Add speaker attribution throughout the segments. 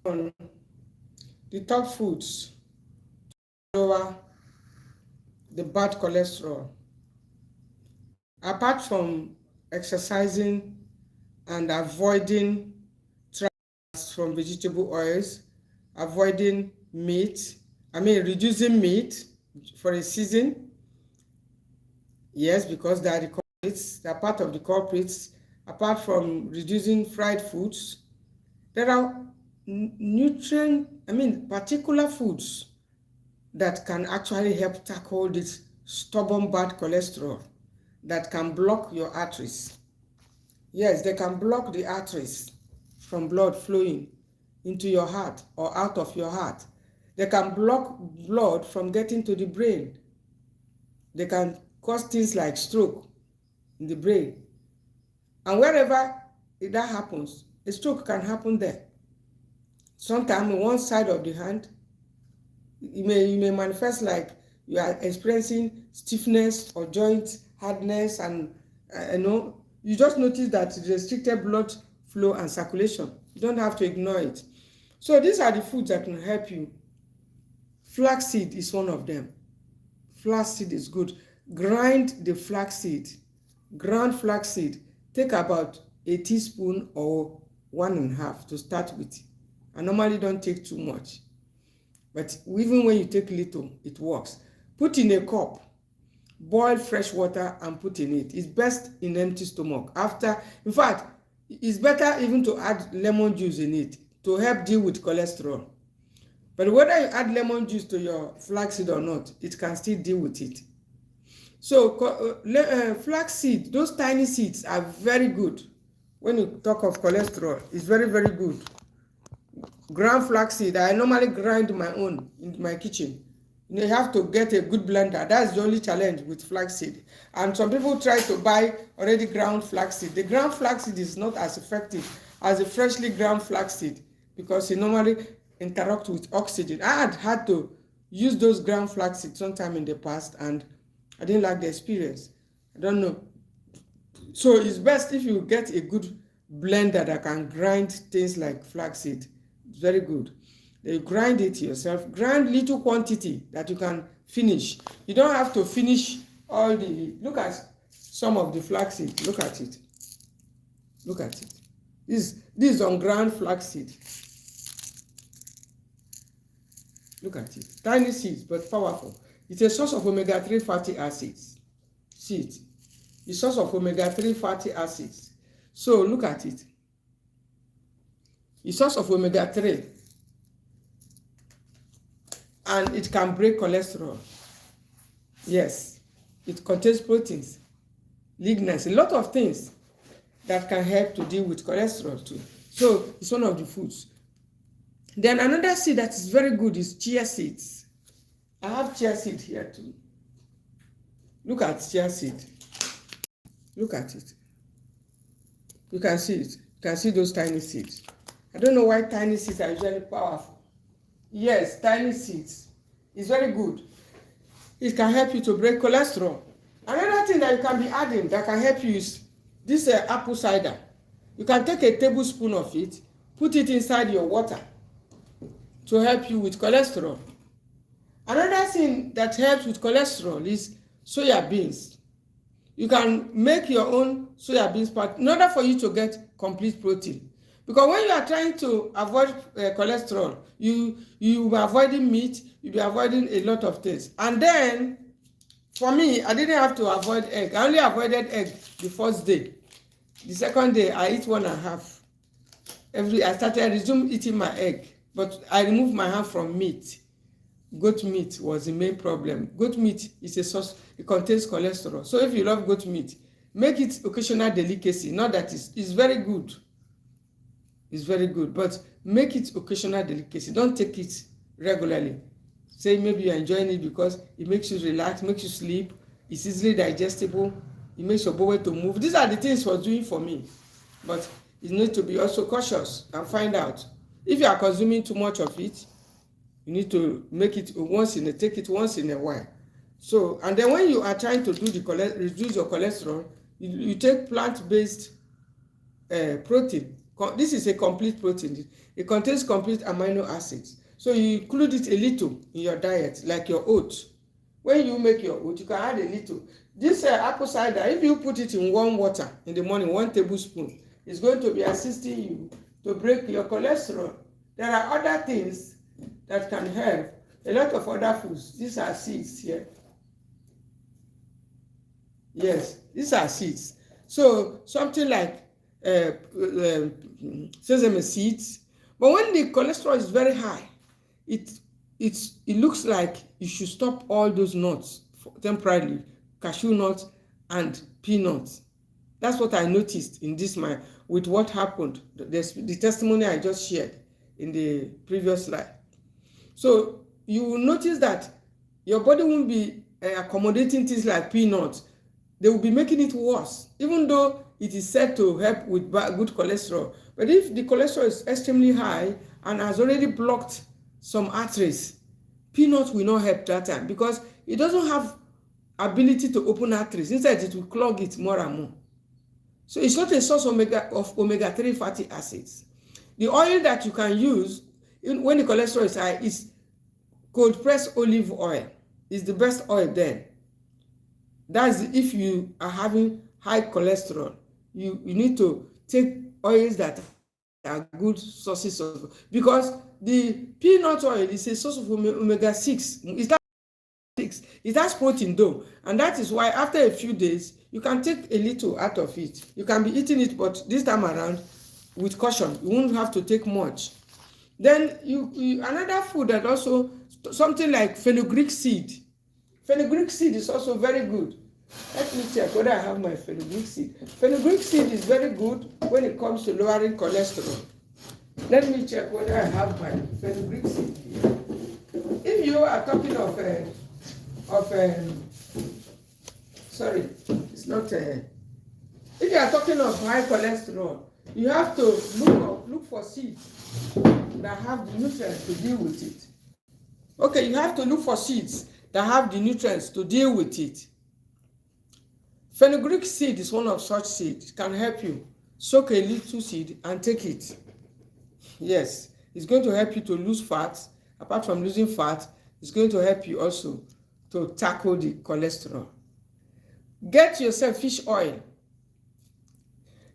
Speaker 1: on the top foods to lower the bad cholesterol. Apart from exercising and avoiding trans from vegetable oils, avoiding meat, reducing meat for a season. Yes, because they are the culprits, they are part of the culprits. Apart from reducing fried foods, there are particular foods that can actually help tackle this stubborn bad cholesterol that can block your arteries. Yes, they can block the arteries from blood flowing into your heart or out of your heart. They can block blood from getting to the brain. They can cause things like stroke in the brain. And wherever that happens, a stroke can happen there. Sometimes on one side of the hand, you may manifest like you are experiencing stiffness or joint hardness, and you just notice that restricted blood flow and circulation. You don't have to ignore it. So these are the foods that can help you. Flaxseed is one of them. Flaxseed is good. Grind the flaxseed. Ground flaxseed. Take about a teaspoon or 1.5 to start with. I normally don't take too much, but even when you take little, it works. Put in a cup, boil fresh water and put in it. It's best in empty stomach. In fact, it's better even to add lemon juice in it to help deal with cholesterol. But whether you add lemon juice to your flaxseed or not, it can still deal with it. So flaxseed, those tiny seeds are very good. When you talk of cholesterol, it's very, very good. Ground flaxseed, I normally grind my own in my kitchen. You have to get a good blender. That's the only challenge with flaxseed. And some people try to buy already ground flaxseed. The ground flaxseed is not as effective as the freshly ground flaxseed because it normally interacts with oxygen. I had to use those ground flaxseed sometime in the past and I didn't like the experience. I don't know. So it's best if you get a good blender that can grind things like flaxseed. It's very good. You grind it yourself. Grind little quantity that you can finish. You don't have to finish all the. Look at some of the flaxseed. Look at it. Look at it. This is on ground flaxseed. Look at it. Tiny seeds but powerful. It's a source of omega-3 fatty acids. See it. It's a source of omega-3 fatty acids. So look at it. It's a source of omega-3. And it can break cholesterol. Yes. It contains proteins, lignans, a lot of things that can help to deal with cholesterol too. So it's one of the foods. Then another seed that is very good is chia seeds. I have chia seed here too. Look at chia seed. Look at it. You can see it. You can see those tiny seeds. I don't know why tiny seeds are usually powerful. Yes, tiny seeds. It's very good. It can help you to break cholesterol. Another thing that you can be adding that can help you is this apple cider. You can take a tablespoon of it, put it inside your water to help you with cholesterol. Another thing that helps with cholesterol is soya beans. You can make your own soya beans part in order for you to get complete protein. Because when you are trying to avoid cholesterol, you will be avoiding meat, you'll be avoiding a lot of things. And then, for me, I didn't have to avoid egg. I only avoided egg the first day. The second day, I eat 1.5. I resumed eating my egg, but I removed my hand from meat. Goat meat was the main problem. Goat meat is a source, it contains cholesterol. So if you love goat meat, make it occasional delicacy. Not that it's very good. It's very good, but make it occasional delicacy. Don't take it regularly. Say maybe you're enjoying it because it makes you relax, makes you sleep, it's easily digestible, it makes your body to move. These are the things it was doing for me. But you need to be also cautious and find out. If you are consuming too much of it, you need to make it take it once in a while. So, and then when you are trying to reduce your cholesterol, you take plant-based protein This is a complete protein. It contains complete amino acids. So you include it a little in your diet, like your oats. When you make your oat, you can add a little. This apple cider, if you put it in warm water in the morning, 1 tablespoon, is going to be assisting you to break your cholesterol. There are other things that can help. A lot of other foods. These are seeds here. Yes, these are seeds. So something like sesame seeds. But when the cholesterol is very high, it looks like you should stop all those nuts temporarily, cashew nuts and peanuts. That's what I noticed in this with what happened, the testimony I just shared in the previous slide. So you will notice that your body won't be accommodating things like peanuts. They will be making it worse, even though it is said to help with good cholesterol. But if the cholesterol is extremely high and has already blocked some arteries, peanuts will not help that time because it doesn't have ability to open arteries. Instead, it will clog it more and more. So it's not a source of omega-3 fatty acids. The oil that you can use when the cholesterol is high is cold pressed olive oil. It's the best oil then. That's if you are having high cholesterol. You need to take oils that are good sources of, because the peanut oil is a source of omega-6. It's that 6. It has protein though, and that is why after a few days you can take a little out of it. You can be eating it, but this time around with caution. You won't have to take much. Then you another food that also, something like fenugreek seed. Fenugreek seed is also very good. Let me check whether I have my fenugreek seed. Fenugreek seed is very good when it comes to lowering cholesterol. Let me check whether I have my fenugreek seed here. If you are talking of sorry, it's not if you are talking of high cholesterol, you have to look for seeds that have the nutrients to deal with it. Okay, you have to look for seeds that have the nutrients to deal with it. Fenugreek seed is one of such seeds. It can help you. Soak a little seed and take it. Yes, it's going to help you to lose fat. Apart from losing fat, it's going to help you also to tackle the cholesterol. Get yourself fish oil.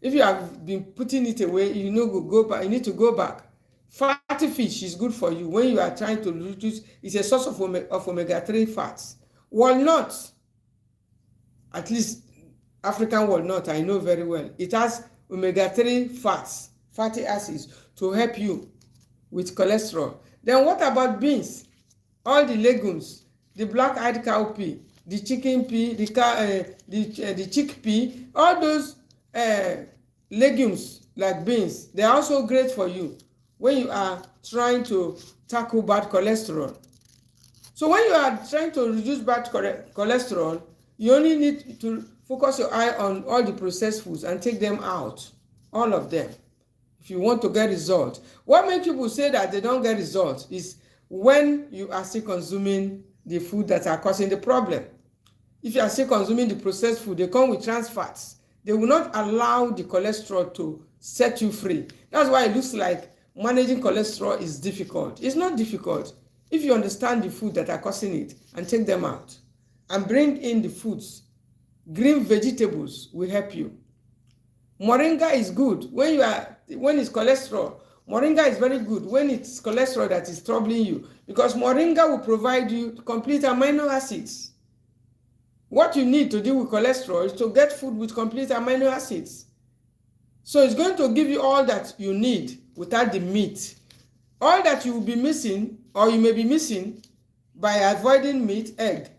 Speaker 1: If you have been putting it away, you go back. You need to go back. Fatty fish is good for you when you are trying to reduce. It's a source of omega-3 fats. Walnuts, at least African walnut, I know very well. It has omega-3 fats, fatty acids, to help you with cholesterol. Then what about beans? All the legumes, the black-eyed cowpea, the chicken pea, the chickpea, all those legumes like beans, they are also great for you when you are trying to tackle bad cholesterol. So when you are trying to reduce bad cholesterol, you only need to focus your eye on all the processed foods and take them out, all of them, if you want to get results. What makes people say that they don't get results is when you are still consuming the food that are causing the problem. If you are still consuming the processed food, they come with trans fats. They will not allow the cholesterol to set you free. That's why it looks like managing cholesterol is difficult. It's not difficult if you understand the food that are causing it and take them out and bring in the foods. Green vegetables will help you. Moringa is good when it's cholesterol. Moringa is very good when it's cholesterol that is troubling you, because moringa will provide you complete amino acids. What you need to deal with cholesterol is to get food with complete amino acids. So it's going to give you all that you need without the meat. All that you will be missing, or you may be missing, by avoiding meat, egg,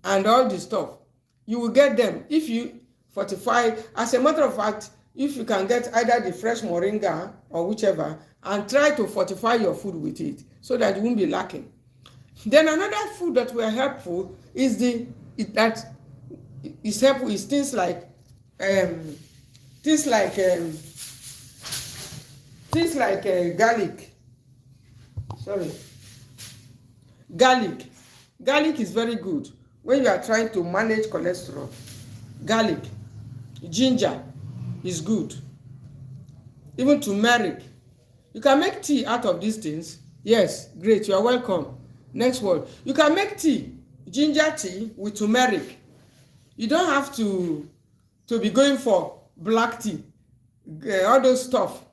Speaker 1: and all this stuff, you will get them if you fortify. As a matter of fact, if you can get either the fresh moringa or whichever, and try to fortify your food with it so that you won't be lacking. Then another food that will helpful is things like garlic. Sorry, garlic. Garlic is very good when you are trying to manage cholesterol. Garlic, ginger is good. even turmeric. You can make tea out of these things. Yes, great, you are welcome. Next word. You can make tea, ginger tea with turmeric. You don't have to be going for black tea, all those stuff.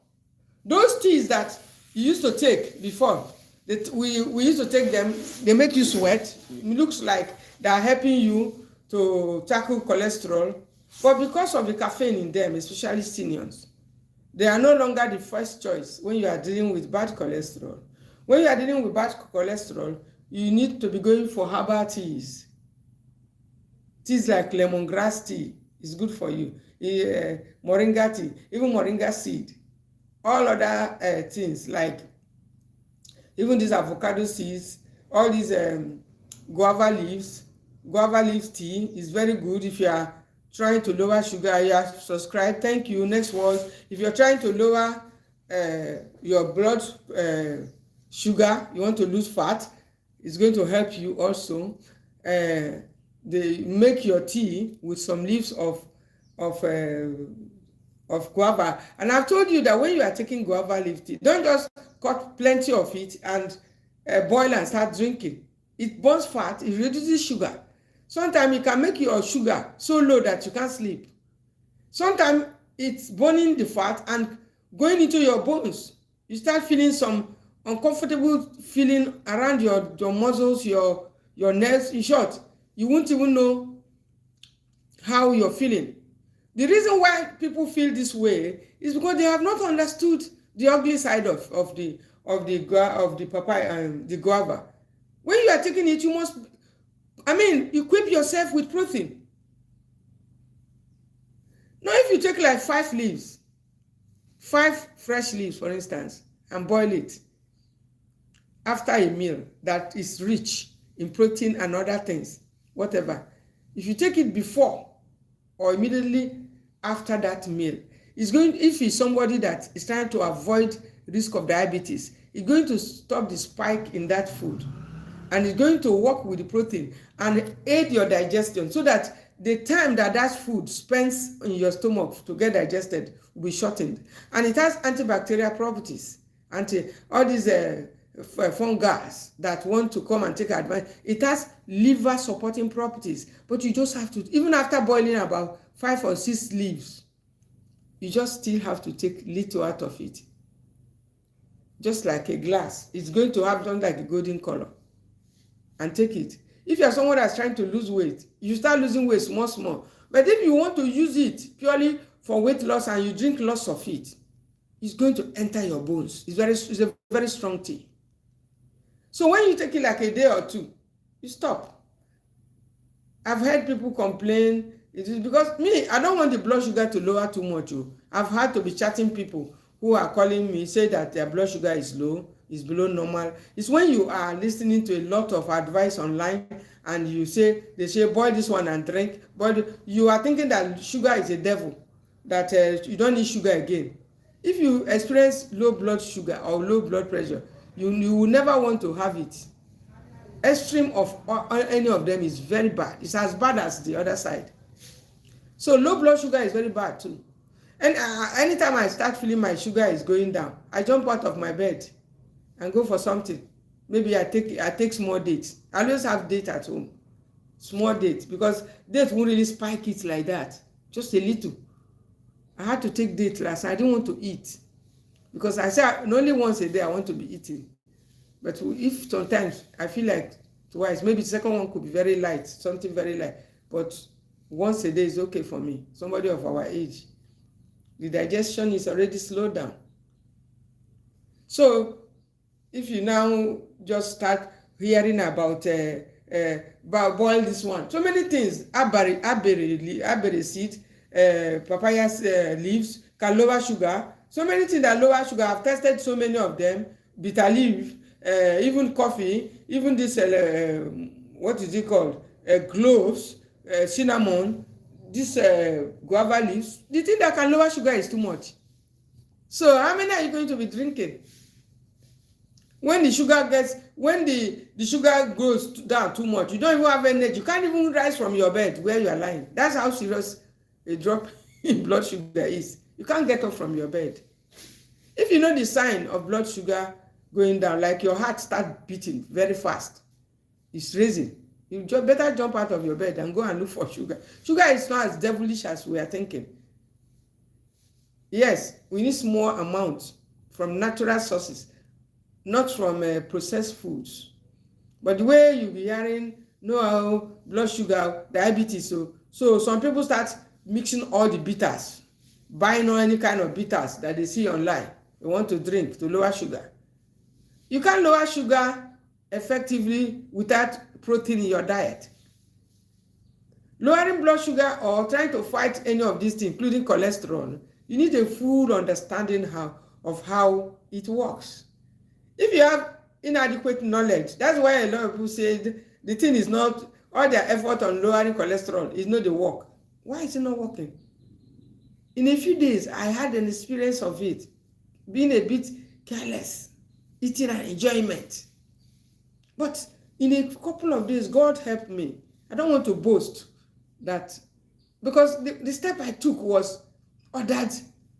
Speaker 1: Those teas that you used to take before, that we used to take them, they make you sweat. It looks like they are helping you to tackle cholesterol, but because of the caffeine in them, especially seniors, they are no longer the first choice when you are dealing with bad cholesterol. When you are dealing with bad cholesterol, you need to be going for herbal teas. Teas like lemongrass tea is good for you. Moringa tea, even moringa seed. All other things like even these avocado seeds, all these guava leaves tea is very good if you are trying to lower sugar. You are subscribed. Thank you. Next word. If you're trying to lower your blood sugar, you want to lose fat, it's going to help you also. They make your tea with some leaves of guava. And I've told you that when you are taking guava leaf tea, don't just cut plenty of it and boil and start drinking. It burns fat, it reduces sugar. Sometimes it can make your sugar so low that you can't sleep. Sometimes it's burning the fat and going into your bones. You start feeling some uncomfortable feeling around your muscles, your nerves. In short, you won't even know how you're feeling. The reason why people feel this way is because they have not understood the ugly side of the papaya and the guava. When you are taking it, you must, equip yourself with protein. Now, if you take like 5 leaves, 5 fresh leaves, for instance, and boil it after a meal that is rich in protein and other things, whatever, if you take it before or immediately after that meal, it's going, if it's somebody that is trying to avoid risk of diabetes, it's going to stop the spike in that food, and it's going to work with the protein and aid your digestion, so that the time that food spends in your stomach to get digested will be shortened. And it has antibacterial properties, all these fungi that want to come and take advantage. It has liver supporting properties, but you just have to, even after boiling about 5 or 6 leaves, you just still have to take little out of it. Just like a glass, it's going to have done like a golden color, and take it. If you're someone that's trying to lose weight, you start losing weight small. But if you want to use it purely for weight loss and you drink lots of it, it's going to enter your bones. It's a very strong tea. So when you take it like a day or 2, you stop. I've heard people complain. It is because I don't want the blood sugar to lower too much. I've had to be chatting people who are calling me, say that their blood sugar is low, is below normal. It's when you are listening to a lot of advice online and they say boil this one and drink, but you are thinking that sugar is a devil, that you don't need sugar again. If you experience low blood sugar or low blood pressure, you will never want to have it. Extreme of any of them is very bad. It's as bad as the other side. So low blood sugar is very bad too. And anytime I start feeling my sugar is going down, I jump out of my bed and go for something. Maybe I take small dates. I always have date at home. Small dates, because dates won't really spike it like that. Just a little. I had to take date last night. I didn't want to eat, because I said only once a day I want to be eating. But if sometimes I feel like twice, maybe the second one could be very light, something very light. But once a day is okay for me. Somebody of our age, the digestion is already slowed down. So if you now just start hearing about boil this one, so many things, aberry seed, papaya leaves can lower sugar. So many things that lower sugar. I've tested so many of them. Bitter leaf, even coffee, even this what is it called? Cloves, cinnamon, this guava leaves. The thing that can lower sugar is too much. So how many are you going to be drinking? When the sugar goes down too much, you don't even have energy. You can't even rise from your bed where you are lying. That's how serious a drop in blood sugar is. You can't get up from your bed. If you know the sign of blood sugar going down, like your heart start beating very fast, it's raising, you better jump out of your bed and go and look for sugar. Sugar is not as devilish as we are thinking. Yes, we need small amounts from natural sources, not from processed foods. But the way you be hearing, no, blood sugar, diabetes, so some people start mixing all the bitters, buying all any kind of bitters that they see online, they want to drink to lower sugar. You can't lower sugar effectively without protein in your diet. Lowering blood sugar or trying to fight any of these things, including cholesterol, you need a full understanding of how it works. If you have inadequate knowledge, that's why a lot of people say the thing is not, all their effort on lowering cholesterol is not the work. Why is it not working? In a few days, I had an experience of it, being a bit careless, eating and enjoyment. But in a couple of days, God helped me. I don't want to boast that, because the step I took was ordered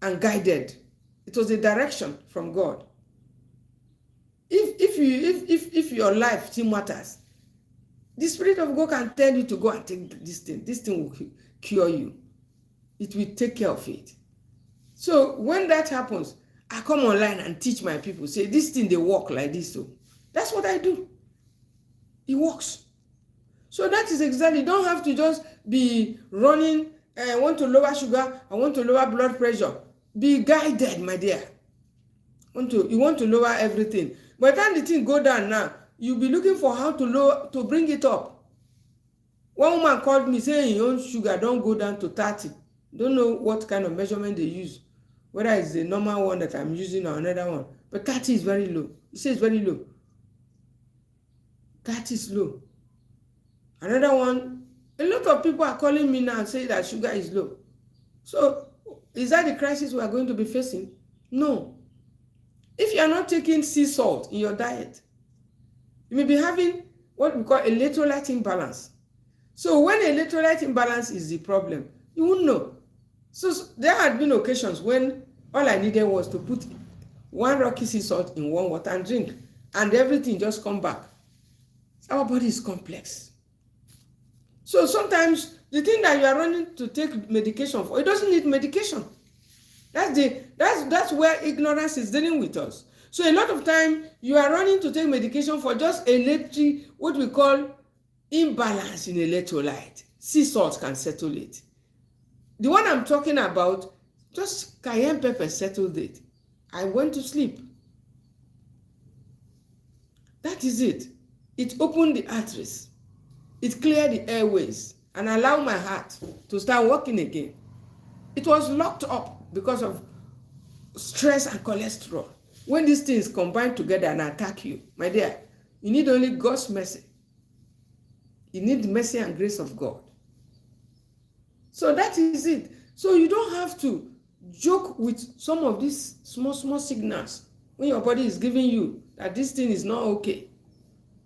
Speaker 1: and guided. It was a direction from God. If your life still matters, the Spirit of God can tell you to go and take this thing. This thing will cure you. It will take care of it. So when that happens, I come online and teach my people, say this thing they work like this. So that's what I do. It works. So that is exactly, you don't have to just be running, I want to lower sugar, I want to lower blood pressure. Be guided, my dear. You want to lower everything. By the time the thing go down now, you'll be looking for how to bring it up. One woman called me saying your own sugar don't go down to 30. Don't know what kind of measurement they use, whether it's the normal one that I'm using or another one. But 30 is very low. He says very low. 30 is low. Another one, a lot of people are calling me now and saying that sugar is low. So is that the crisis we are going to be facing? No. If you are not taking sea salt in your diet, you may be having what we call electrolyte imbalance. So when electrolyte imbalance is the problem, you won't know. So there had been occasions when all I needed was to put 1 rocky sea salt in warm water and drink, and everything just come back. Our body is complex. So sometimes the thing that you are running to take medication for, it doesn't need medication. That's where ignorance is dealing with us. So a lot of time you are running to take medication for just what we call imbalance in electrolyte. Sea salt can settle it. The one I'm talking about, just cayenne pepper settled it. I went to sleep. That is it. It opened the arteries. It cleared the airways and allowed my heart to start working again. It was locked up because of stress and cholesterol. When these things combine together and attack you, my dear, you need only God's mercy. You need the mercy and grace of God. So that is it. So you don't have to joke with some of these small signals when your body is giving you that this thing is not okay.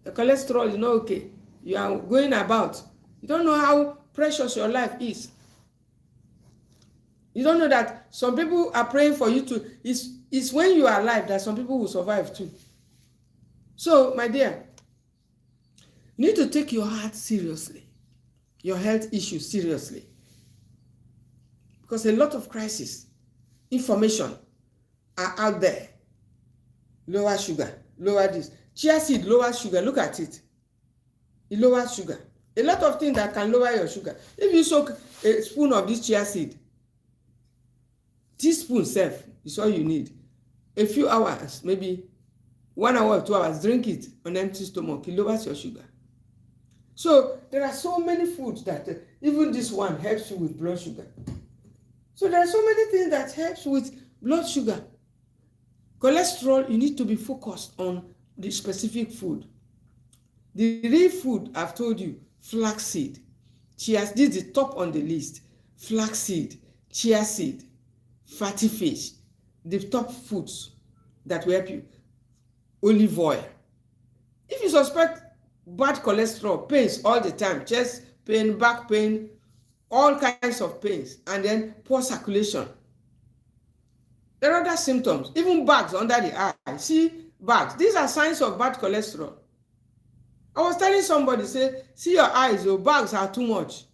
Speaker 1: The cholesterol is not okay. You are going about. You don't know how precious your life is. You don't know that some people are praying for you to, it's when you are alive that some people will survive too. So, my dear, you need to take your heart seriously, your health issues seriously. Because a lot of crisis, information are out there. Lower sugar, lower this. Chia seed lowers sugar, look at it. It lowers sugar. A lot of things that can lower your sugar. If you soak a spoon of this chia seed, teaspoon self is all you need. A few hours, maybe 1 hour or 2 hours, drink it on empty stomach. It lowers your sugar. So there are so many foods that even this one helps you with blood sugar. So there are so many things that helps with blood sugar. Cholesterol, you need to be focused on the specific food. The real food, I've told you, flaxseed, chia, this is the top on the list. Flaxseed, chia seed, fatty fish, the top foods that will help you. Olive oil. If you suspect bad cholesterol, pains all the time, chest pain, back pain, all kinds of pains, and then poor circulation, There are other symptoms, even bags under the eye. See bags. These are signs of bad cholesterol. I was telling somebody, say, see your eyes, your bags are too much.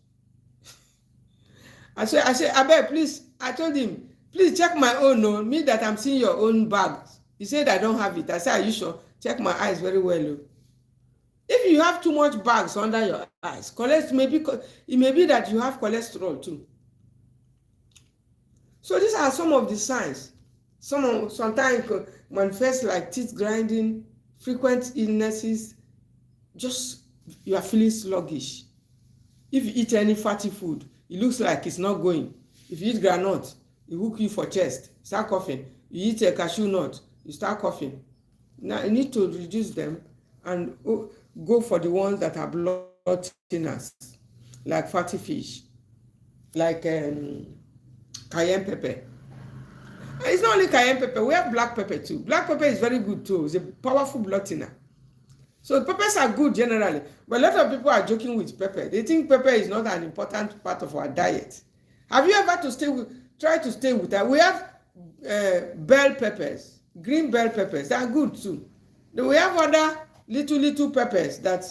Speaker 1: I said, I beg, please. I told him, please check my own, no, me that I'm seeing your own bags. He said, I don't have it. I said, are you sure? Check my eyes very well. Oh. If you have too much bags under your eyes, it may be that you have cholesterol too. So these are some of the signs. Sometimes manifest like teeth grinding, frequent illnesses, just you are feeling sluggish. If you eat any fatty food, it looks like it's not going. If you eat groundnut, it hook you for chest, start coughing. You eat a cashew nut, you start coughing. Now you need to reduce them and go for the ones that are blood thinners, like fatty fish, like cayenne pepper. And it's not only cayenne pepper, we have black pepper too. Black pepper is very good too. It's a powerful blood thinner. So peppers are good generally, but a lot of people are joking with pepper. They think pepper is not an important part of our diet. Have you ever try to stay with that? We have bell peppers, green bell peppers. They are good too. Then we have other little peppers that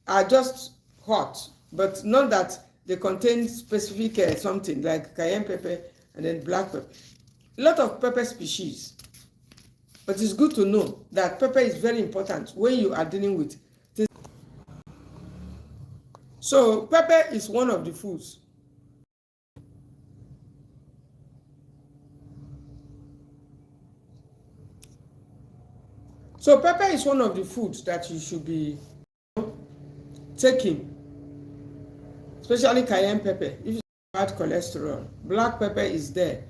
Speaker 1: are just hot, but not that they contain specific something like cayenne pepper and then black pepper. A lot of pepper species. But it's good to know that pepper is very important when you are dealing with things. So pepper is one of the foods. So pepper is one of the foods that you should be taking, especially cayenne pepper. If you have bad cholesterol, black pepper is there.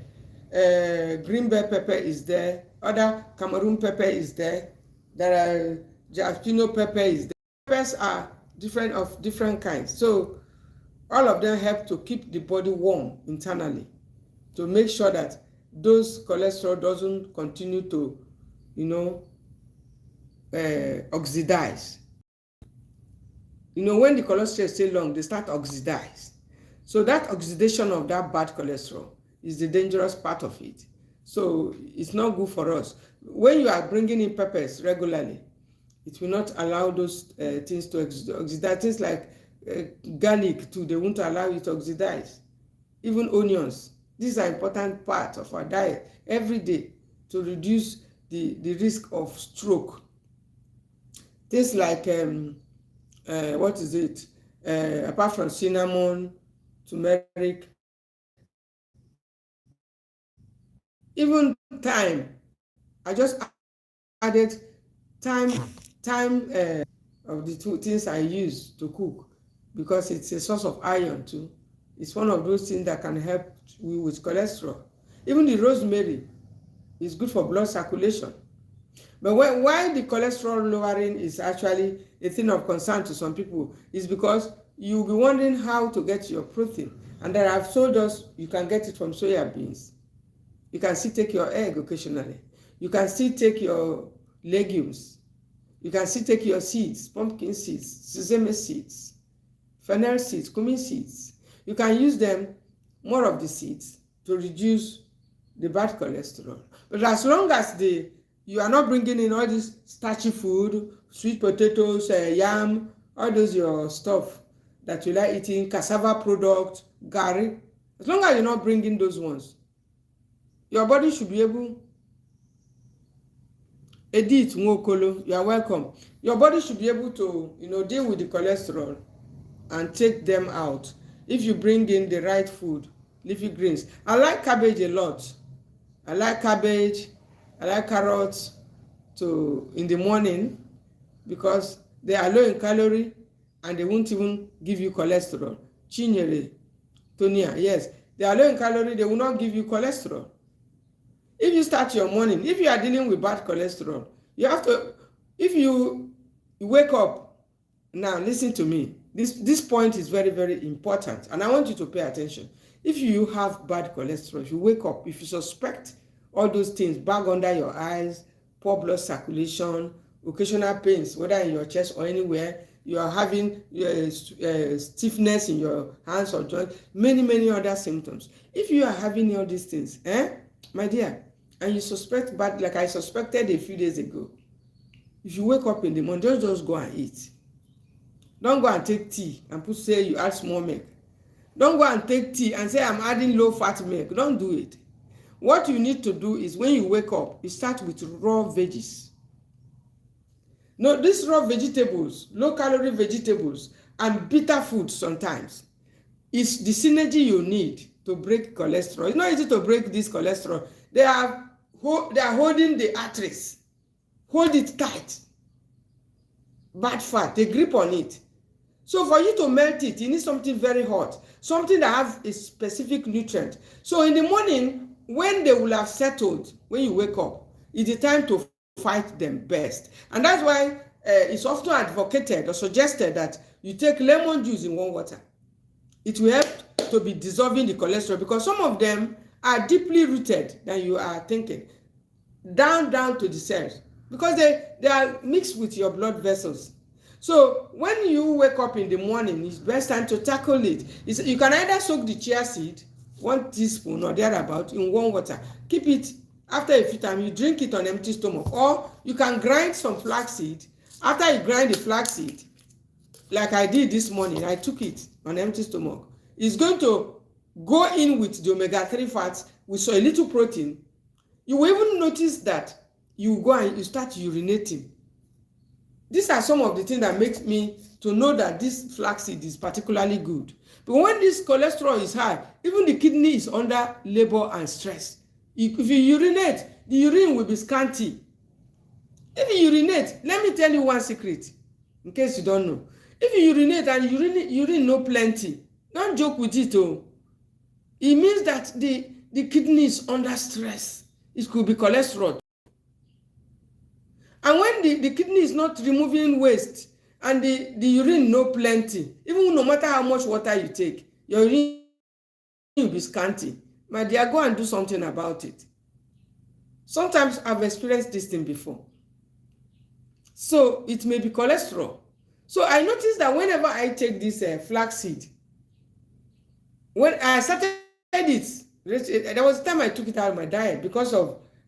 Speaker 1: Green bell pepper is there. Other Cameroon pepper is there. There are jalapeno pepper is there. Peppers are different kinds. So all of them help to keep the body warm internally, to make sure that those cholesterol doesn't continue to, oxidize. When the cholesterol stay long, they start oxidize. So that oxidation of that bad cholesterol is the dangerous part of it. So it's not good for us. When you are bringing in peppers regularly, it will not allow those things to oxidize. Things like garlic too, they won't allow it to oxidize. Even onions. These are important parts of our diet every day to reduce the risk of stroke. Things like, what is it? Apart from cinnamon, turmeric, even thyme. I just added thyme of the two things I use to cook because it's a source of iron too. It's one of those things that can help you with cholesterol. Even the rosemary is good for blood circulation. But why the cholesterol lowering is actually a thing of concern to some people is because you'll be wondering how to get your protein. And then I've told us you can get it from soya beans. You can still take your egg occasionally. You can still take your legumes. You can still take your seeds, pumpkin seeds, sesame seeds, fennel seeds, cumin seeds. You can use them, more of the seeds, to reduce the bad cholesterol. But as long as you are not bringing in all this starchy food, sweet potatoes, yam, all those your stuff that you like eating, cassava product, gari, as long as you're not bringing those ones, your body should be able. Edith Nwokolo, you are welcome. Your body should be able to, deal with the cholesterol and take them out if you bring in the right food, leafy greens. I like cabbage a lot. I like cabbage. I like carrots in the morning because they are low in calorie and they won't even give you cholesterol. Chinyere, Tonia, yes, they are low in calorie. They will not give you cholesterol. If you start your morning, if you are dealing with bad cholesterol, you have to, if you wake up, now listen to me, this point is very, very important and I want you to pay attention. If you have bad cholesterol, if you wake up, if you suspect all those things, bag under your eyes, poor blood circulation, occasional pains, whether in your chest or anywhere, you are having stiffness in your hands or joints, many other symptoms. If you are having all these things, my dear, and you suspect bad, like I suspected a few days ago, if you wake up in the morning, just go and eat. Don't go and take tea and say you add small milk. Don't go and take tea and say I'm adding low fat milk. Don't do it. What you need to do is when you wake up, you start with raw veggies. No, these raw vegetables, low calorie vegetables, and bitter foods sometimes is the synergy you need to break cholesterol. It's not easy to break this cholesterol. They are holding the arteries. Hold it tight. Bad fat, they grip on it. So for you to melt it, you need something very hot, something that has a specific nutrient. So in the morning, when they will have settled, when you wake up, it's the time to fight them best. And that's why it's often advocated or suggested that you take lemon juice in warm water. It will help to be dissolving the cholesterol, because some of them are deeply rooted than you are thinking, down to the cells, because they are mixed with your blood vessels. So when you wake up in the morning, it's best time to tackle it. You can either soak the chia seed, 1 teaspoon or thereabout, in warm water. Keep it. After a few times, you drink it on empty stomach. Or you can grind some flaxseed. After you grind the flaxseed, like I did this morning, I took it on empty stomach. It's going to go in with the omega-3 fats with a little protein. You will even notice that you go and you start urinating. These are some of the things that makes me to know that this flaxseed is particularly good. But when this cholesterol is high, even the kidney is under labor and stress. If you urinate, the urine will be scanty. If you urinate, let me tell you one secret, in case you don't know. If you urinate and urine no plenty, don't joke with it. It means that the kidney is under stress. It could be cholesterol. And when the kidney is not removing waste and the urine no plenty, even no matter how much water you take, your urine will be scanty. My dear, go and do something about it. Sometimes I've experienced this thing before. So it may be cholesterol. So I noticed that whenever I take this flaxseed, when I started it, there was a time I took it out of my diet because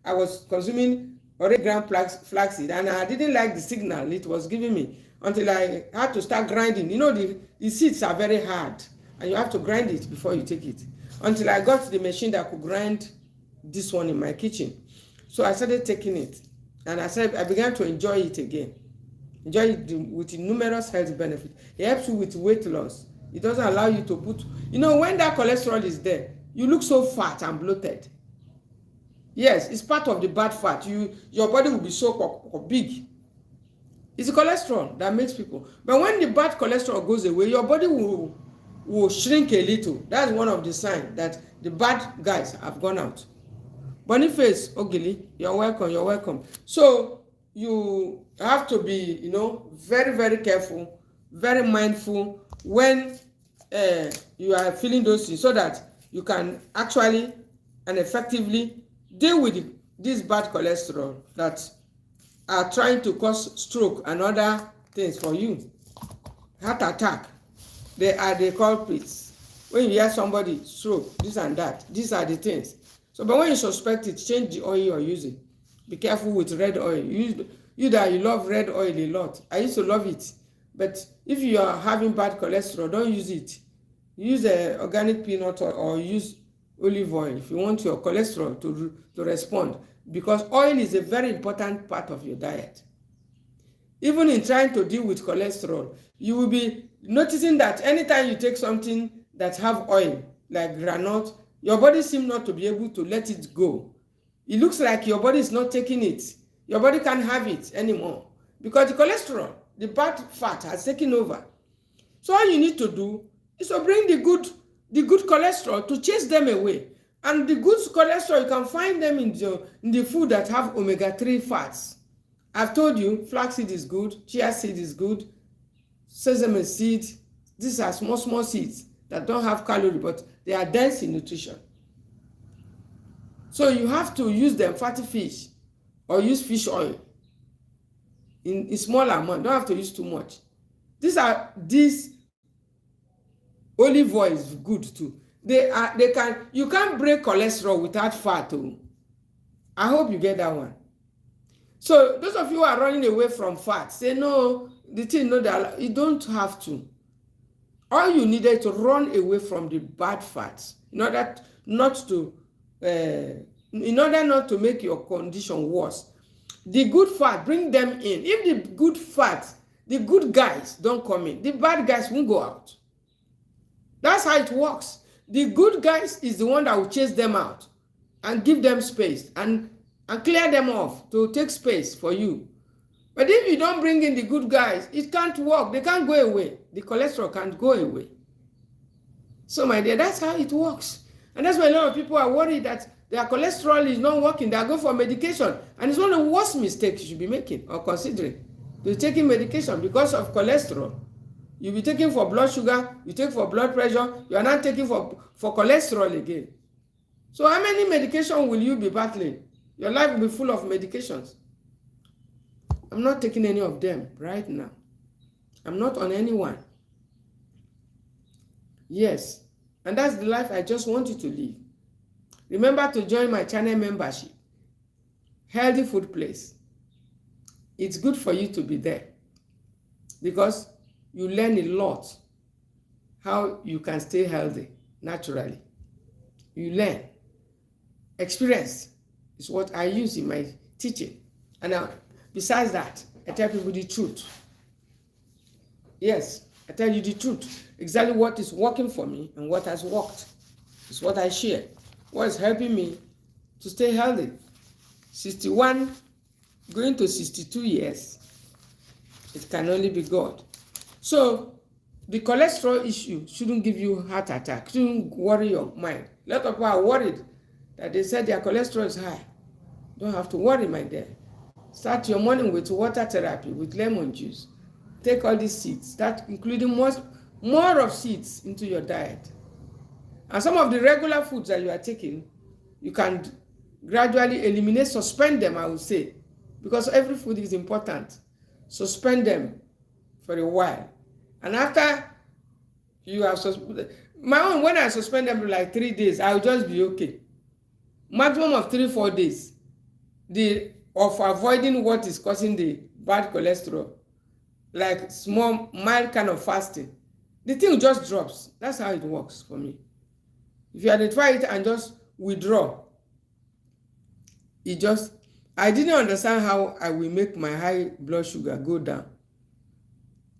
Speaker 1: I was consuming already ground flaxseed, and I didn't like the signal it was giving me until I had to start grinding. You know, the seeds are very hard and you have to grind it before you take it. Until I got the machine that could grind this one in my kitchen. So I started taking it, and I began to enjoy it again. Enjoy it with numerous health benefits. It helps you with weight loss. It doesn't allow you to put, when that cholesterol is there, you look so fat and bloated. Yes, it's part of the bad fat. Your body will be so big. It's the cholesterol that makes people. But when the bad cholesterol goes away, your body will shrink a little. That's one of the signs that the bad guys have gone out. Boniface Ogili, you're welcome. So you have to be, very, very careful, very mindful when you are feeling those things, so that you can actually and effectively deal with this bad cholesterol that are trying to cause stroke and other things for you. Heart attack, they are the culprits. When you hear somebody stroke, this and that, these are the things. So, but when you suspect it, change the oil you're using. Be careful with red oil. You love red oil a lot. I used to love it. But if you are having bad cholesterol, don't use it. Use organic peanut oil or use olive oil if you want your cholesterol to respond, because oil is a very important part of your diet. Even in trying to deal with cholesterol, you will be noticing that anytime you take something that have oil, like granite, your body seems not to be able to let it go. It looks like your body is not taking it. Your body can't have it anymore because the cholesterol, the bad fat, has taken over. So all you need to do is to bring the good cholesterol to chase them away. And the good cholesterol, you can find them in the food that have omega-3 fats. I've told you, flaxseed is good, chia seed is good, sesame seed. These are small seeds that don't have calories, but they are dense in nutrition. So you have to use them, fatty fish, or use fish oil in small amount. Don't have to use too much. These olive oil is good too. You can't break cholesterol without fat. I hope you get that one. So those of you who are running away from fat, say no, the thing, no, that you don't have to. All you needed to run away from the bad fats in order not to make your condition worse. The good fat, bring them in. If the good fat, the good guys don't come in, the bad guys won't go out. That's how it works. The good guys is the one that will chase them out and give them space and clear them off to take space for you. But if you don't bring in the good guys, it can't work. They can't go away. The cholesterol can't go away. So my dear, that's how it works. And that's why a lot of people are worried that their cholesterol is not working. They are going for medication. And it's one of the worst mistakes you should be making or considering. You're taking medication because of cholesterol. You'll be taking for blood sugar, you take for blood pressure, you are not taking for cholesterol again. So how many medications will you be battling? Your life will be full of medications. I'm not taking any of them right now. I'm not on anyone. Yes, and that's the life I just want you to live. Remember to join my channel membership, Healthy Food Place. It's good for you to be there because you learn a lot how you can stay healthy naturally. You learn. Experience is what I use in my teaching. And now, besides that, I tell people the truth. Yes, I tell you the truth. Exactly what is working for me and what has worked. It's what I share. What is helping me to stay healthy. 61, going to 62 years. It can only be God. So, the cholesterol issue shouldn't give you heart attack. Shouldn't worry your mind. A lot of people are worried that they said their cholesterol is high. Don't have to worry, my dear. Start your morning with water therapy, with lemon juice. Take all these seeds. Start including more of seeds into your diet. And some of the regular foods that you are taking, you can gradually eliminate, suspend them, I would say. Because every food is important. Suspend them for a while. And after you have suspended, my own, when I suspend them for like 3 days, I'll just be okay. Maximum of 3-4 days. Of avoiding what is causing the bad cholesterol. Like small, mild kind of fasting. The thing just drops. That's how it works for me. If you identify it and just withdraw, I didn't understand how I will make my high blood sugar go down.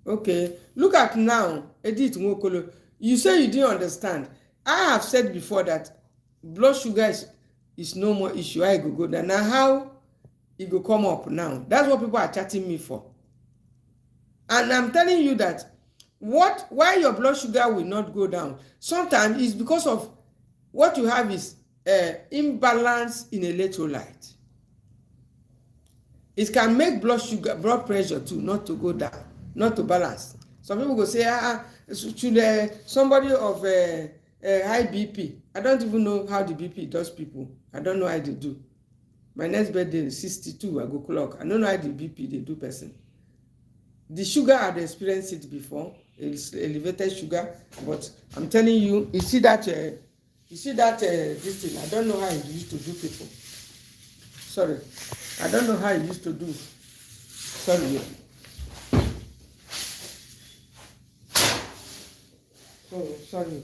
Speaker 1: Okay, look at now, Edith Nwokolo. You say you didn't understand. I have said before that blood sugar is no more issue. I go down. Now how it go come up now? That's what people are chatting me for. And I'm telling you that why your blood sugar will not go down sometimes is because of what you have is imbalance in electrolyte. It can make blood pressure too not to go down, not to balance. Some people go say, should somebody of high BP? I don't even know how the BP does people. I don't know how they do. My next birthday is 62. I go clock. I don't know how the BP they do person. The sugar I've experienced it before. It's elevated sugar, but I'm telling you, you see that this thing. I don't know how it used to do people. Sorry, I don't know how it used to do. Sorry. Oh, sorry.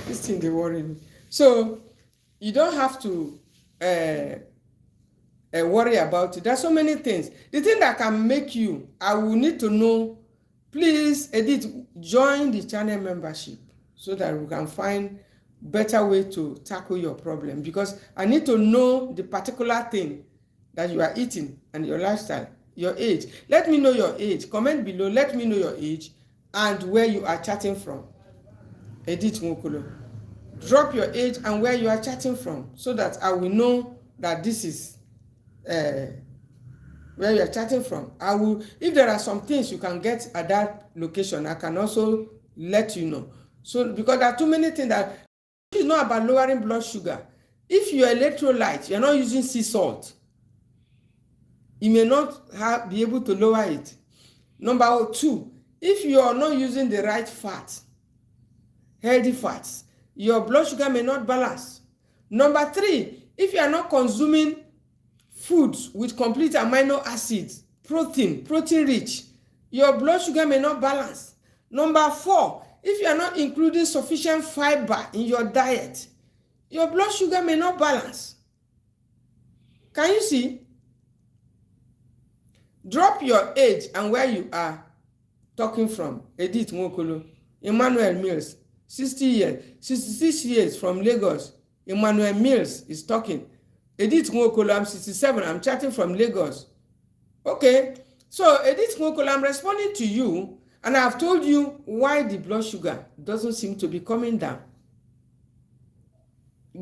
Speaker 1: This thing they worry me. So you don't have to worry about it. There's so many things. The thing that can make you, I will need to know. Please, Edith, join the channel membership so that we can find better way to tackle your problem. Because I need to know the particular thing that you are eating and your lifestyle, your age. Let me know your age. Comment below. Let me know your age and where you are chatting from. Edith Nwokolo. Drop your age and where you are chatting from so that I will know that this is where you are chatting from. I will, if there are some things you can get at that location, I can also let you know. So because there are too many things that it's not about lowering blood sugar. If your electrolyte, you're not using sea salt, you may not be able to lower it. Number 2, if you are not using the right fat, healthy fats, your blood sugar may not balance. Number 3, if you are not consuming foods with complete amino acids, protein rich, your blood sugar may not balance. Number 4, if you are not including sufficient fiber in your diet, your blood sugar may not balance. Can you see? Drop your age and where you are talking from. Edith Nwokolo, Emmanuel Mills, 60 years, 66 years from Lagos. Emmanuel Mills is talking. Edith Nwokolo, I'm 67, I'm chatting from Lagos. Okay, so Edith Nwokolo, I'm responding to you, and I've told you why the blood sugar doesn't seem to be coming down.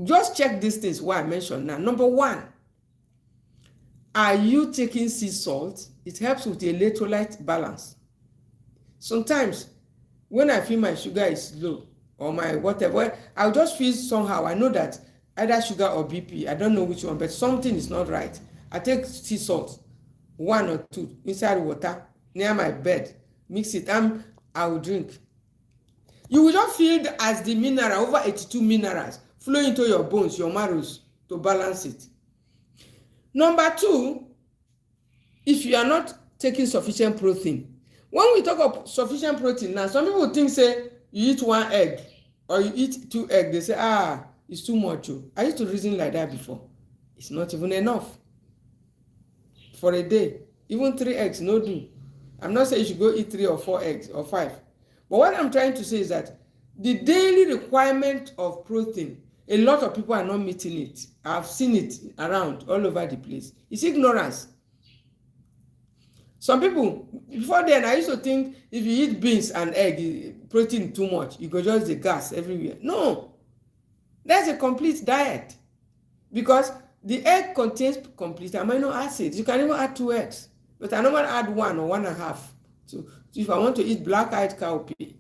Speaker 1: Just check these things what I mentioned now. Number 1, are you taking sea salt? It helps with the electrolyte balance. Sometimes when I feel my sugar is low or my whatever, I'll just feel somehow. I know that either sugar or BP, I don't know which one, but something is not right. I take sea salt, 1 or 2 inside water near my bed, mix it, and I will drink. You will just feel as the mineral, over 82 minerals, flow into your bones, your marrows, to balance it. Number 2, if you are not taking sufficient protein. When we talk of sufficient protein now, some people think say you eat 1 egg or you eat 2 eggs, they say, it's too much. I used to reason like that before. It's not even enough for a day. Even 3 eggs, no do. I'm not saying you should go eat 3 or 4 eggs or 5. But what I'm trying to say is that the daily requirement of protein, a lot of people are not meeting it. I've seen it around all over the place. It's ignorance. Some people, before then, I used to think if you eat beans and egg, protein too much, you go just the gas everywhere. No, that's a complete diet, because the egg contains complete amino acids. You can even add 2 eggs, but I normally add 1 or 1.5. So if I want to eat black-eyed cowpea.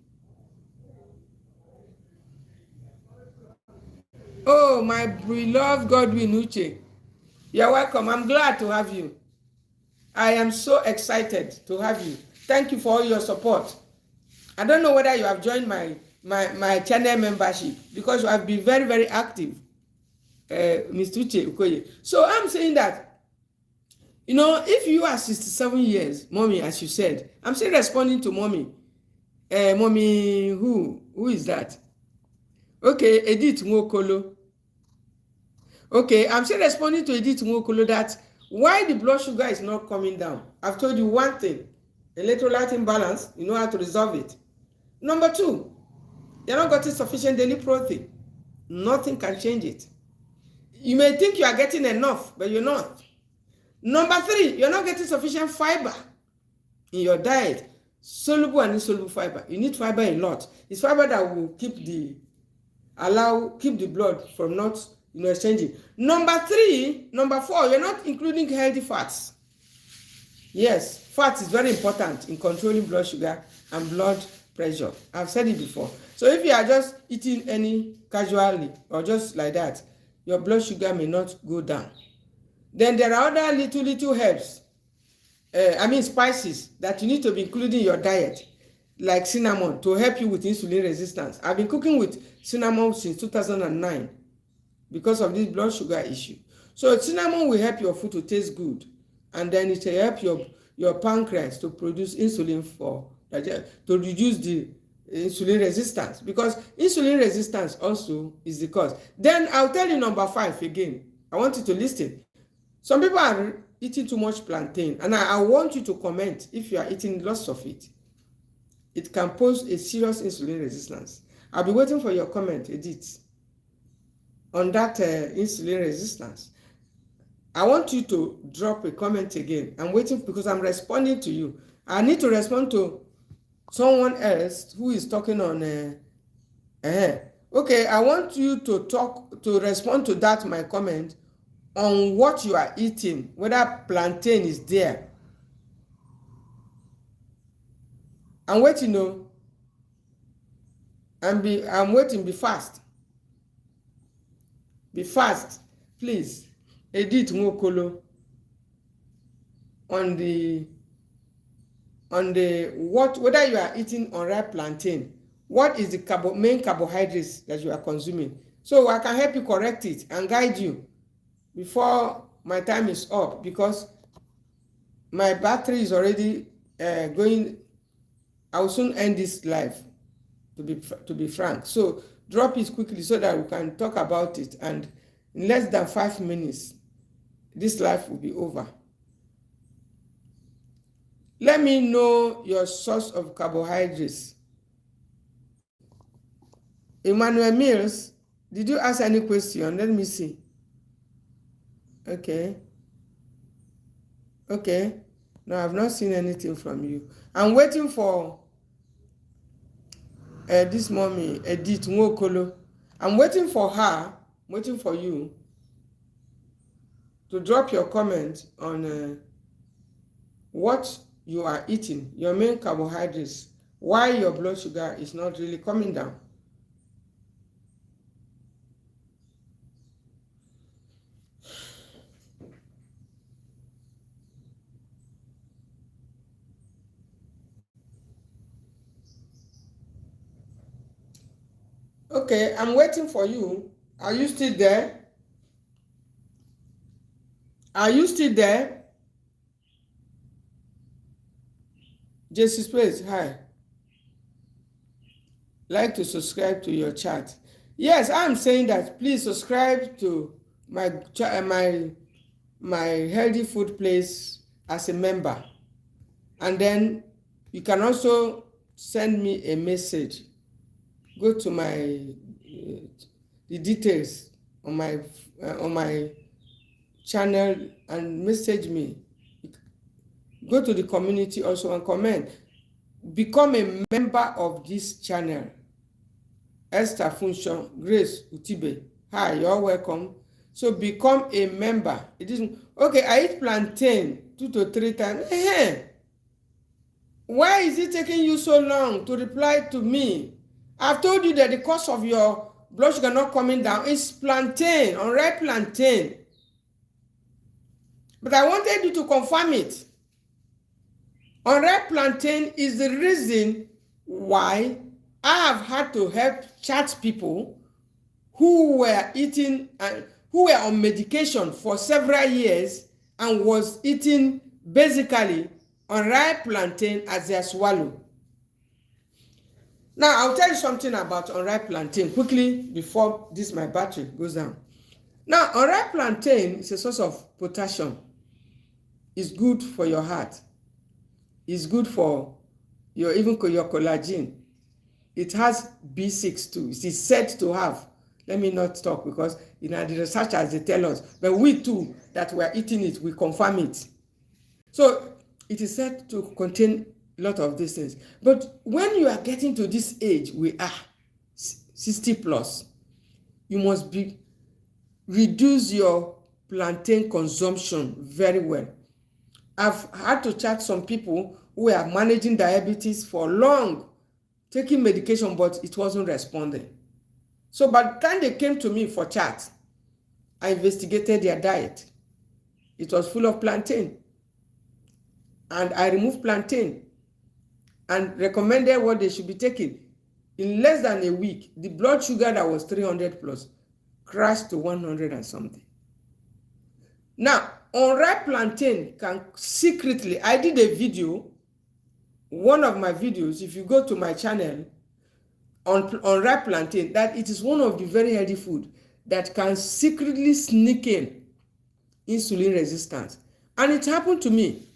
Speaker 1: Oh, my beloved Godwin Uche, you're welcome. I'm glad to have you. I am so excited to have you. Thank you for all your support. I don't know whether you have joined my channel membership, because you have been very, very active, Mr. Uche Ukoye. So I'm saying that, if you are 67 years, mommy, as you said, I'm still responding to mommy. Mommy, who is that? Okay, Edith Nwokolo. Okay, I'm still responding to Edith Nwokolo that why the blood sugar is not coming down. I've told you one thing, electrolyte imbalance, you know how to resolve it. Number 2, you're not getting sufficient daily protein. Nothing can change it. You may think you are getting enough, but you're not. Number 3, you're not getting sufficient fiber in your diet. Soluble and insoluble fiber. You need fiber a lot. It's fiber that will keep the blood from not exchanging. Number 4, you're not including healthy fats. Yes, fat is very important in controlling blood sugar and blood pressure. I've said it before. So if you are just eating any casually or just like that, your blood sugar may not go down. Then there are other little herbs, spices that you need to be including in your diet, like cinnamon, to help you with insulin resistance. I've been cooking with cinnamon since 2009 because of this blood sugar issue. So cinnamon will help your food to taste good, and then it will help your pancreas to produce insulin to reduce the insulin resistance, because insulin resistance also is the cause. Then I'll tell you number 5 again. I want you to listen. Some people are eating too much plantain, and I want you to comment if you are eating lots of it. It can pose a serious insulin resistance. I'll be waiting for your comment, Edith, on that insulin resistance. I want you to drop a comment again. I'm waiting because I'm responding to you. I need to respond to someone else who is talking on. Okay, I want you to respond to that, my comment, on what you are eating, whether plantain is there. I'm waiting, I'm waiting, be fast. Be fast, please. Edith Nwokolo, on the whether you are eating unripe plantain, what is the main carbohydrates that you are consuming, so I can help you correct it and guide you. before my time is up, because my battery is already going. I will soon end this live, to be frank. So drop it quickly so that we can talk about it, and in less than 5 minutes this live will be over. Let me know your source of carbohydrates. Emmanuel Mills, did you ask any question? Let me see. Okay. No, I've not seen anything from you. I'm waiting for this mommy, Edith Nwokolo. I'm waiting for her, waiting for you to drop your comment on what you are eating, your main carbohydrates, why your blood sugar is not really coming down. Okay, I'm waiting for you. Are you still there? Are you still there? JC Space, hi. Like to subscribe to your chat. Yes, I'm saying that please subscribe to my healthy food place as a member, and then you can also send me a message. Go to my the details on my channel and message me. Go to the community also and comment. Become a member of this channel. Esther Function, Grace Utibe, hi, you're welcome. So become a member. It isn't okay. I eat plantain 2 to 3 times. Why is it taking you so long to reply to me? I've told you that the cause of your blood sugar not coming down is plantain, unripe plantain. But I wanted you to confirm it. Unripe plantain is the reason why I have had to help chat people who were eating and who were on medication for several years and was eating basically unripe plantain as their swallow. Now, I'll tell you something about unripe plantain quickly before my battery goes down. Now, unripe plantain is a source of potassium. It's good for your heart. It's good for your collagen. It has B6 too. It is said to have. Let me not talk because the researchers they tell us, but we too that we are eating it, we confirm it. So it is said to contain a lot of these things. But when you are getting to this age, we are 60 plus, you must reduce your plantain consumption very well. I've had to chat some people who are managing diabetes for long, taking medication, but it wasn't responding. So by the time they came to me for chat, I investigated their diet. It was full of plantain. And I removed plantain and recommended what they should be taking. In less than a week, the blood sugar that was 300 plus crashed to 100 and something. Now, unripe plantain can secretly, I did a video, one of my videos, if you go to my channel, on unripe plantain, that it is one of the very healthy food that can secretly sneak in insulin resistance. And it happened to me.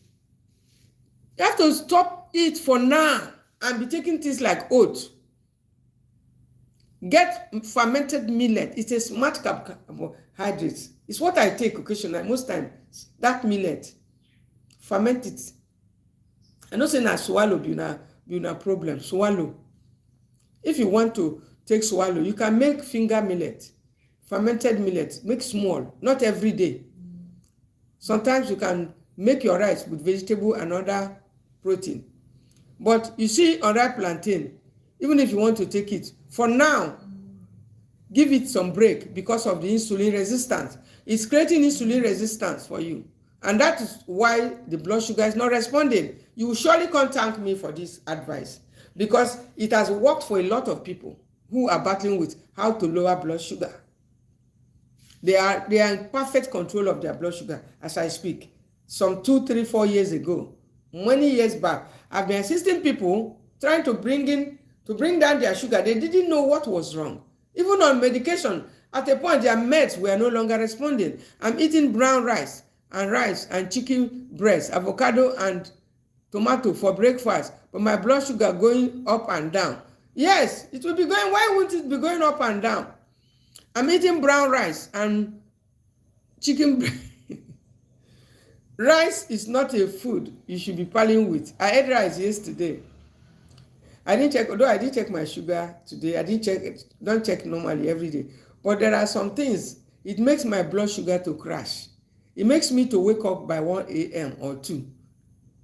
Speaker 1: You have to stop it for now and be taking things like oats. Get fermented millet. It's a smart carbohydrate. It's what I take occasionally, most times. That millet. Ferment it. I'm not saying I swallow, be a problem. Swallow. If you want to take swallow, you can make finger millet. Fermented millet. Make small. Not every day. Sometimes you can make your rice with vegetable and other protein. But you see, unripe plantain, even if you want to take it, for now, give it some break because of the insulin resistance. It's creating insulin resistance for you. And that is why the blood sugar is not responding. You will surely contact me for this advice because it has worked for a lot of people who are battling with how to lower blood sugar. They are in perfect control of their blood sugar as I speak. Some 2, 3, 4 years ago, many years back, I've been assisting people trying to bring down their sugar. They didn't know what was wrong. Even on medication, at a point, their meds were no longer responding. I'm eating brown rice and chicken breast, avocado and tomato for breakfast, but my blood sugar going up and down. Yes, it will be going. Why wouldn't it be going up and down? I'm eating brown rice and chicken breast. Rice is not a food you should be palling with. I ate rice yesterday. I didn't check, although I did check my sugar today. I didn't check it. Don't check normally every day. But there are some things, it makes my blood sugar to crash. It makes me to wake up by 1 a.m. or 2,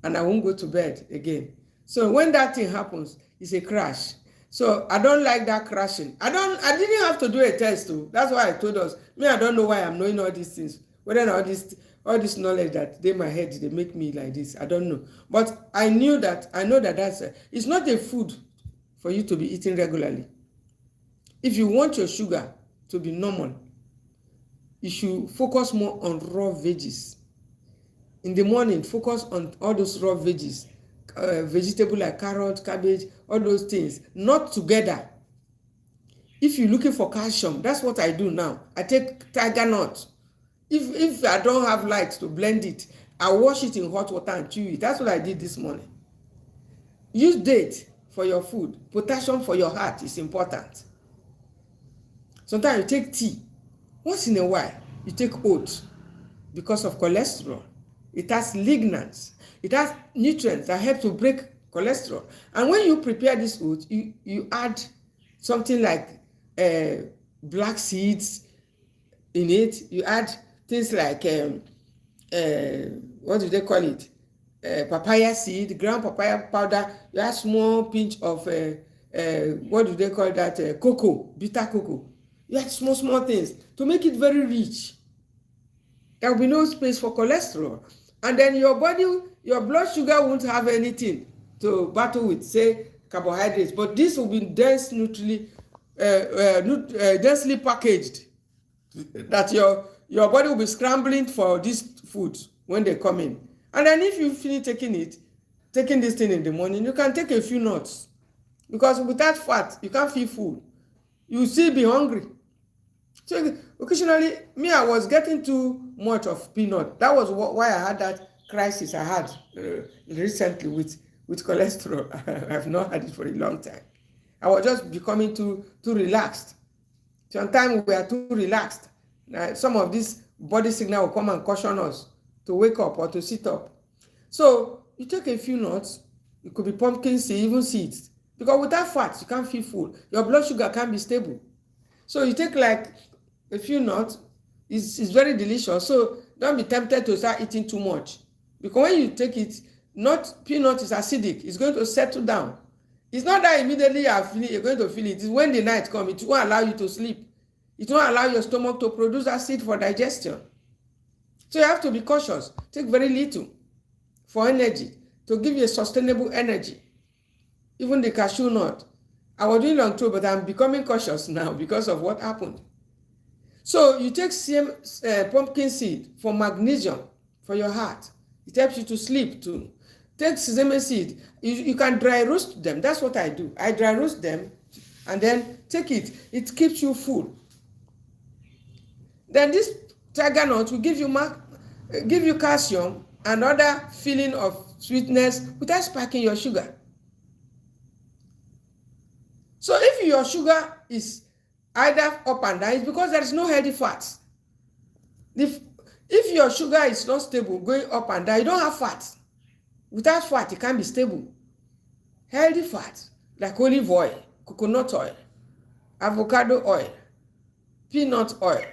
Speaker 1: and I won't go to bed again. So when that thing happens, it's a crash. So I don't like that crashing. I didn't have to do a test too. That's why I told us. I don't know why I'm knowing all these things. Whether all this knowledge that they my head, they make me like this. I don't know. But I know that it's not a food for you to be eating regularly. If you want your sugar to be normal, you should focus more on raw veggies. In the morning, focus on all those raw veggies, vegetable like carrot, cabbage, all those things, not together. If you're looking for calcium, that's what I do now. I take tiger nut. If I don't have light to blend it, I wash it in hot water and chew it. That's what I did this morning. Use date for your food. Potassium for your heart is important. Sometimes you take tea. Once in a while, you take oats because of cholesterol. It has lignans. It has nutrients that help to break cholesterol. And when you prepare this oats, you add something like black seeds in it. You add things like, what do they call it? Papaya seed, ground papaya powder. You add small pinch of, what do they call that? Cocoa, bitter cocoa. You add small things to make it very rich. There will be no space for cholesterol. And then your blood sugar won't have anything to battle with, say, carbohydrates. But this will be densely packaged, that your body will be scrambling for these foods when they come in. And then if you finish taking this thing in the morning, you can take a few nuts. Because without fat, you can't feel full. You still be hungry. So occasionally, I was getting too much of peanut. That was why I had that crisis I had recently with cholesterol. I've not had it for a long time. I was just becoming too relaxed. Sometimes we are too relaxed. Some of this body signal will come and caution us to wake up or to sit up. So you take a few nuts. It could be pumpkin seed, even seeds. Because without fat, you can't feel full. Your blood sugar can't be stable. So you take like a few nuts. It's very delicious. So don't be tempted to start eating too much. Because when you take it, peanut is acidic. It's going to settle down. It's not that immediately you're going to feel it. It's when the night comes. It won't allow you to sleep. It won't allow your stomach to produce acid for digestion. So you have to be cautious. Take very little for energy, to give you a sustainable energy. Even the cashew nut. I was doing long throw, but I'm becoming cautious now because of what happened. So you take pumpkin seed for magnesium for your heart. It helps you to sleep too. Take sesame seed. You can dry roast them. That's what I do. I dry roast them and then take it. It keeps you full. Then this tiger nut will give you calcium and other feeling of sweetness without spiking your sugar. So if your sugar is either up and down, it's because there is no healthy fats. If your sugar is not stable, going up and down, you don't have fat. Without fat, it can't be stable. Healthy fat, like olive oil, coconut oil, avocado oil, peanut oil.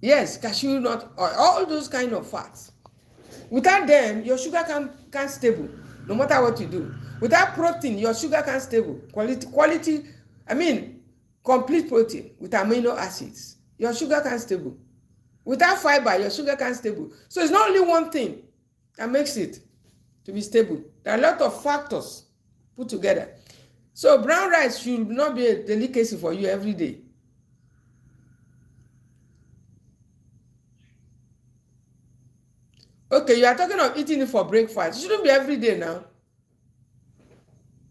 Speaker 1: Yes, cashew nut oil, all those kind of fats. Without them, your sugar can't stable, no matter what you do. Without protein, your sugar can't stable. Complete protein with amino acids. Your sugar can't stable. Without fiber, your sugar can't stable. So it's not only one thing that makes it to be stable. There are a lot of factors put together. So brown rice should not be a delicacy for you every day. Okay, you are talking of eating it for breakfast. It shouldn't be every day now.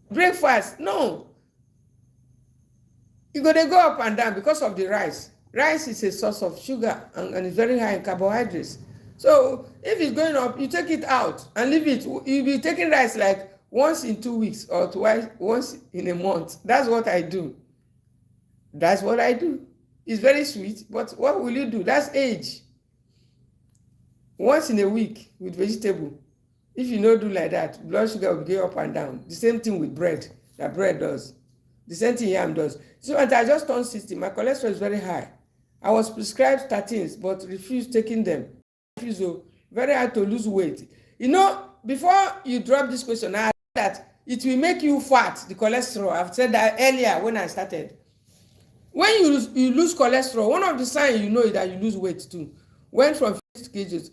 Speaker 1: Breakfast, no. You go, they go up and down because of the rice. Rice is a source of sugar and it's very high in carbohydrates. So if it's going up, you take it out and leave it. You'll be taking rice like once in 2 weeks or twice, once in a month. That's what I do. That's what I do. It's very sweet, but what will you do? That's age. Once in a week with vegetable. If you don't do like that, blood sugar will go up and down. The same thing with bread, that bread does. The same thing yam does. So until I just turned 60, my cholesterol is very high. I was prescribed statins, but refused taking them. Very hard to lose weight. You know, before you drop this question, I heard that it will make you fat, the cholesterol. I've said that earlier when I started. When you lose cholesterol, one of the signs you know is that you lose weight too. Went from 50 kg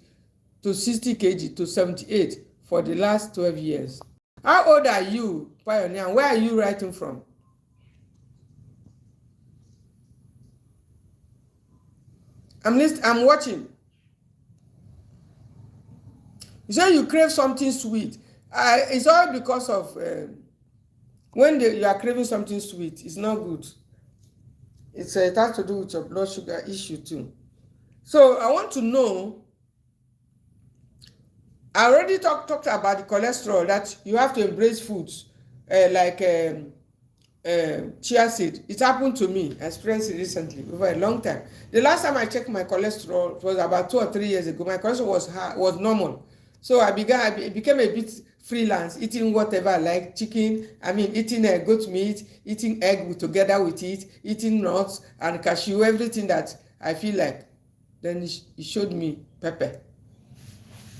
Speaker 1: to 60 kg to 78 for the last 12 years. How old are you, Pioneer? Where are you writing from? I'm watching. You say you crave something sweet. It's all because of when you are craving something sweet, it's not good. It has to do with your blood sugar issue too. So I want to know, I already talked about the cholesterol, that you have to embrace foods like chia seed. It happened to me. I experienced it recently over a long time. The last time I checked my cholesterol was about 2 or 3 years ago. My cholesterol was normal. So I became a bit freelance, eating whatever I like, chicken, eating goat meat, eating egg together with it, eating nuts and cashew, everything that I feel like. Then he showed me pepper.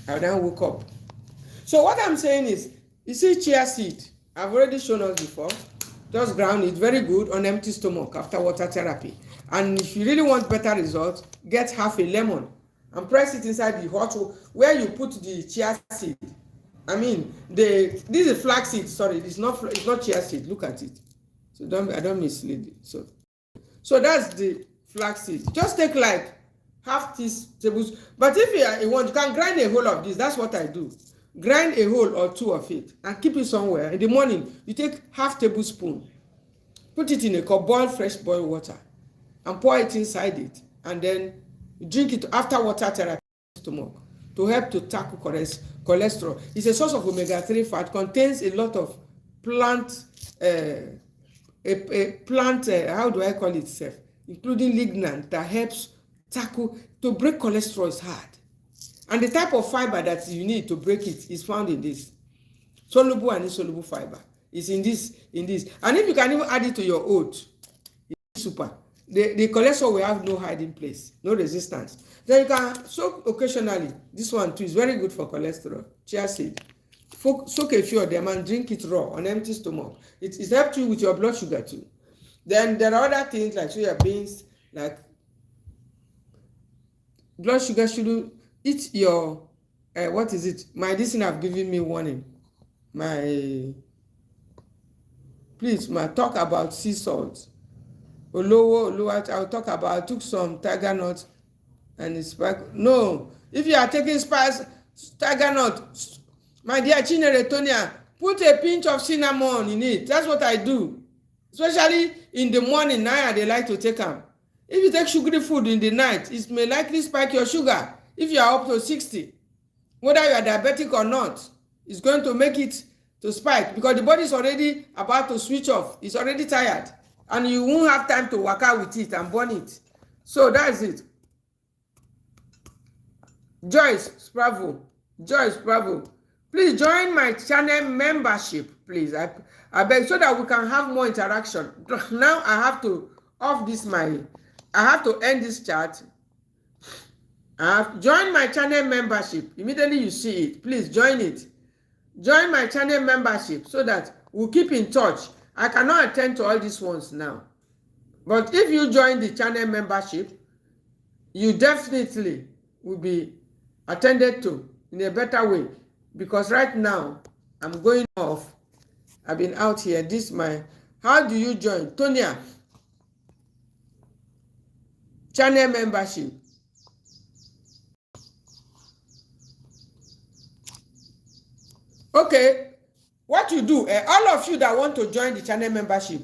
Speaker 1: I then woke up. So what I'm saying is, you see chia seed, I've already shown us before. Just ground it, very good on empty stomach after water therapy. And if you really want better results, get half a lemon and press it inside the hot water where you put the chia seed. This is flax seed. Sorry, it's not chia seed. Look at it. So I don't mislead it. So that's the flax seed. Just take like half tablespoon. But if you want, you can grind a whole of this. That's what I do. Grind a whole or 2 of it and keep it somewhere. In the morning, you take half tablespoon, put it in a cup, boil fresh boiled water, and pour it inside it, and then you drink it after water therapy stomach to help to tackle cholesterol. It's a source of omega-3 fat, contains a lot of plant, how do I call it, including lignan that helps tackle, to break cholesterol is hard. And the type of fiber that you need to break it is found in this. Soluble and insoluble fiber is in this. And if you can even add it to your oat, it's super. The cholesterol will have no hiding place, no resistance. Then you can soak occasionally. This one too is very good for cholesterol. Chia seed. Soak a few of them and drink it raw on empty stomach. It helps you with your blood sugar too. Then there are other things like soya beans, like blood sugar shouldn't eat your what is it? My this thing have given me warning. Please talk about sea salt. Olowo, I'll talk about, I took some tiger nut and it's back. No, if you are taking tiger nut, my dear Chinere Tonia, put a pinch of cinnamon in it. That's what I do. Especially in the morning, now they like to take them. If you take sugary food in the night, it may likely spike your sugar. If you are up to 60, whether you are diabetic or not, it's going to make it to spike because the body is already about to switch off. It's already tired. And you won't have time to work out with it and burn it. So that's it. Joyce Bravo. Please join my channel membership, please. I beg, so that we can have more interaction. Now I have to I have to end this chat. Join my channel membership. Immediately you see it, please join it. Join my channel membership so that we'll keep in touch. I cannot attend to all these ones now. But if you join the channel membership, you definitely will be attended to in a better way. Because right now, I'm going off. I've been out here. How do you join? Tonia, channel membership. Okay, what you do, all of you that want to join the channel membership,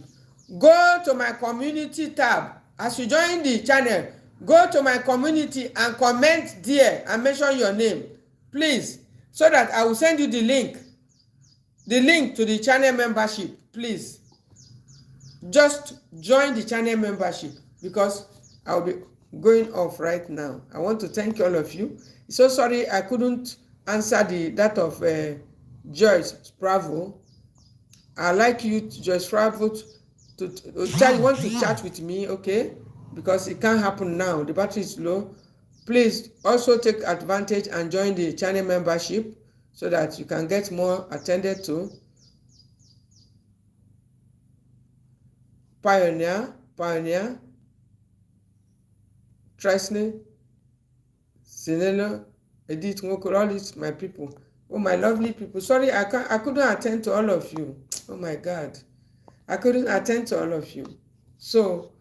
Speaker 1: go to my community tab. As you join the channel, go to my community and comment there and mention your name, please, so that I will send you the link to the channel membership. Please just join the channel membership, because I'll be going off right now. I want to thank all of you. So sorry I couldn't answer that of Joyce Spravo. I like you to just travel to chat. You want to chat with me, okay? Because it can't happen now. The battery is low. Please also take advantage and join the channel membership so that you can get more attended to. Pioneer, Tresney, Sinelo, Edith Nwokoro, all these my people. Oh, my lovely people. Sorry, I couldn't attend to all of you. Oh my God. I couldn't attend to all of you. So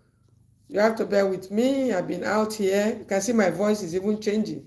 Speaker 1: you have to bear with me. I've been out here. You can see my voice is even changing.